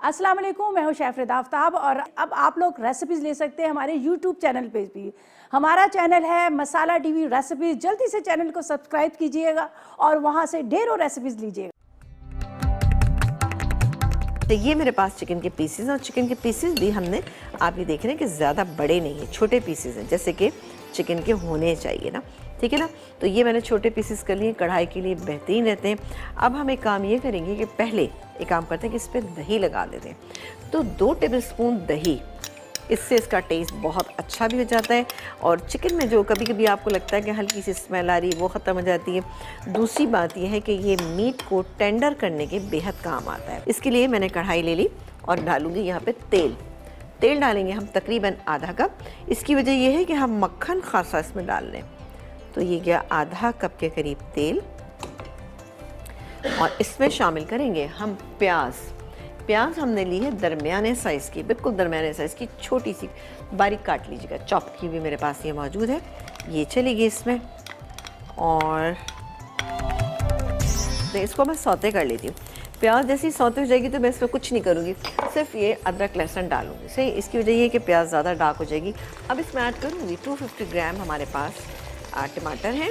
अस्सलाम वालेकुम, मैं हूं शेफ आफ्ताब और अब आप लोग रेसिपीज़ ले सकते हैं हमारे यूट्यूब चैनल पे भी। हमारा चैनल है मसाला टीवी रेसिपीज़। जल्दी से चैनल को सब्सक्राइब कीजिएगा और वहां से ढेरों रेसिपीज़ लीजिएगा। तो ये मेरे पास चिकन के पीसेस हैं और चिकन के पीसेस भी हमने आप ये देख रहे हैं कि ज़्यादा बड़े नहीं हैं, छोटे पीसेस हैं जैसे कि चिकन के होने चाहिए ना, ठीक है ना। तो ये मैंने छोटे पीसेस कर लिए, कढ़ाई के लिए बेहतरीन रहते हैं। अब हम एक काम ये करेंगे कि पहले एक काम करते हैं कि इस पर दही लगा देते हैं। तो 2 टेबलस्पून दही, इससे इसका टेस्ट बहुत अच्छा भी हो जाता है और चिकन में जो कभी कभी आपको लगता है कि हल्की सी स्मेल आ रही है वो ख़त्म हो जाती है। दूसरी बात यह है कि ये मीट को टेंडर करने के बेहद काम आता है। इसके लिए मैंने कढ़ाई ले ली और डालूंगी यहाँ पे तेल डालेंगे हम तकरीबन आधा कप। इसकी वजह यह है कि हम मक्खन खासा इसमें डाल लें। तो ये गया आधा कप के करीब तेल और इसमें शामिल करेंगे हम प्याज हमने ली है दरमियाने साइज़ की, बिल्कुल दरमियाने साइज़ की, छोटी सी बारीक काट लीजिएगा, चॉप की भी मेरे पास ये मौजूद है। ये चलेगी इसमें और तो इसको मैं सौते कर लेती हूँ। प्याज जैसी सौते हो जाएगी तो मैं इसमें कुछ नहीं करूँगी, सिर्फ ये अदरक लहसुन डालूँगी। सही, इसकी वजह ये है कि प्याज ज़्यादा डार्क हो जाएगी। अब इसमें ऐड करूँगी 250 ग्राम हमारे पास टमाटर है,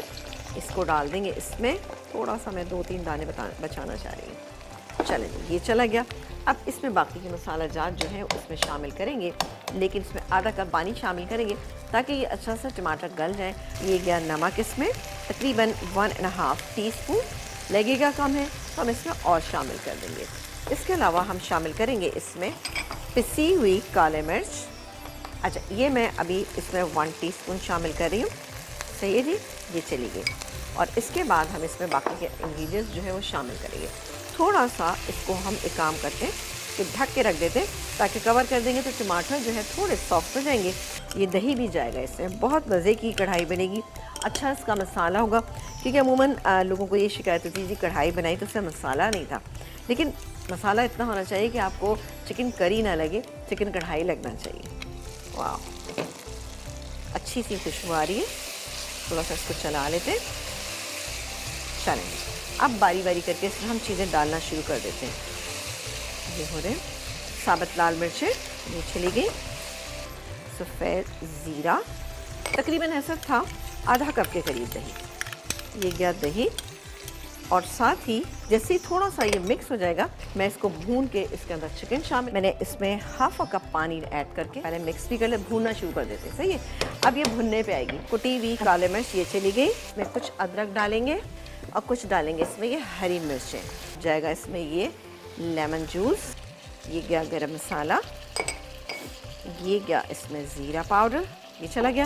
इसको डाल देंगे इसमें। थोड़ा सा मैं 2-3 दाने बचाना चाह रही हूँ। चलें, ये चला गया। अब इसमें बाकी के मसाला जात जो है उसमें शामिल करेंगे, लेकिन इसमें आधा कप पानी शामिल करेंगे ताकि ये अच्छा सा टमाटर गल जाए। ये गया नमक, इसमें तकरीबन 1.5 टीस्पून, लगेगा कम है तो हम इसमें और शामिल कर देंगे। इसके अलावा हम शामिल करेंगे इसमें पिसी हुई काले मिर्च। अच्छा, ये मैं अभी इसमें 1 टीस्पून शामिल कर रही हूँ। सही है जी, ये चली गई। और इसके बाद हम इसमें बाकी के इंग्रेडिएंट्स जो है वो शामिल करेंगे। थोड़ा सा इसको हम एक काम करते हैं कि ढक के रख देते हैं ताकि कवर कर देंगे तो टमाटर जो है थोड़े सॉफ्ट हो जाएंगे। ये दही भी जाएगा इसमें, बहुत मज़े की कढ़ाई बनेगी, अच्छा इसका मसाला होगा। क्योंकि अमूमन लोगों को ये शिकायत होती है जी कढ़ाई बनाई तो उसमें मसाला नहीं था, लेकिन मसाला इतना होना चाहिए कि आपको चिकन करी ना लगे, चिकन कढ़ाई लगना चाहिए। वाह, अच्छी सी खुशबू आ रही है। थोड़ा सा इसको चला लेते हैं। चलेंगे अब बारी बारी करके इसमें हम चीज़ें डालना शुरू कर देते हैं। ये हो रहे साबुत लाल मिर्चें, ये चली गई। सफ़ेद ज़ीरा तकरीबन ऐसा था आधा कप के करीब दही, ये गया दही। और साथ ही जैसे ही थोड़ा सा ये मिक्स हो जाएगा मैं इसको भून के इसके अंदर चिकन शामिल, मैंने इसमें हाफ अ कप पानी ऐड करके पहले मिक्स भी कर ले, भूनना शुरू कर देते हैं। सही है, अब ये भुनने पे आएगी। कुटी हुई काले मिर्च ये चली गई। इसमें कुछ अदरक डालेंगे और कुछ डालेंगे इसमें ये हरी मिर्चें, जाएगा इसमें ये लेमन जूस। ये गया गरम मसाला, ये गया इसमें ज़ीरा पाउडर, ये चला गया।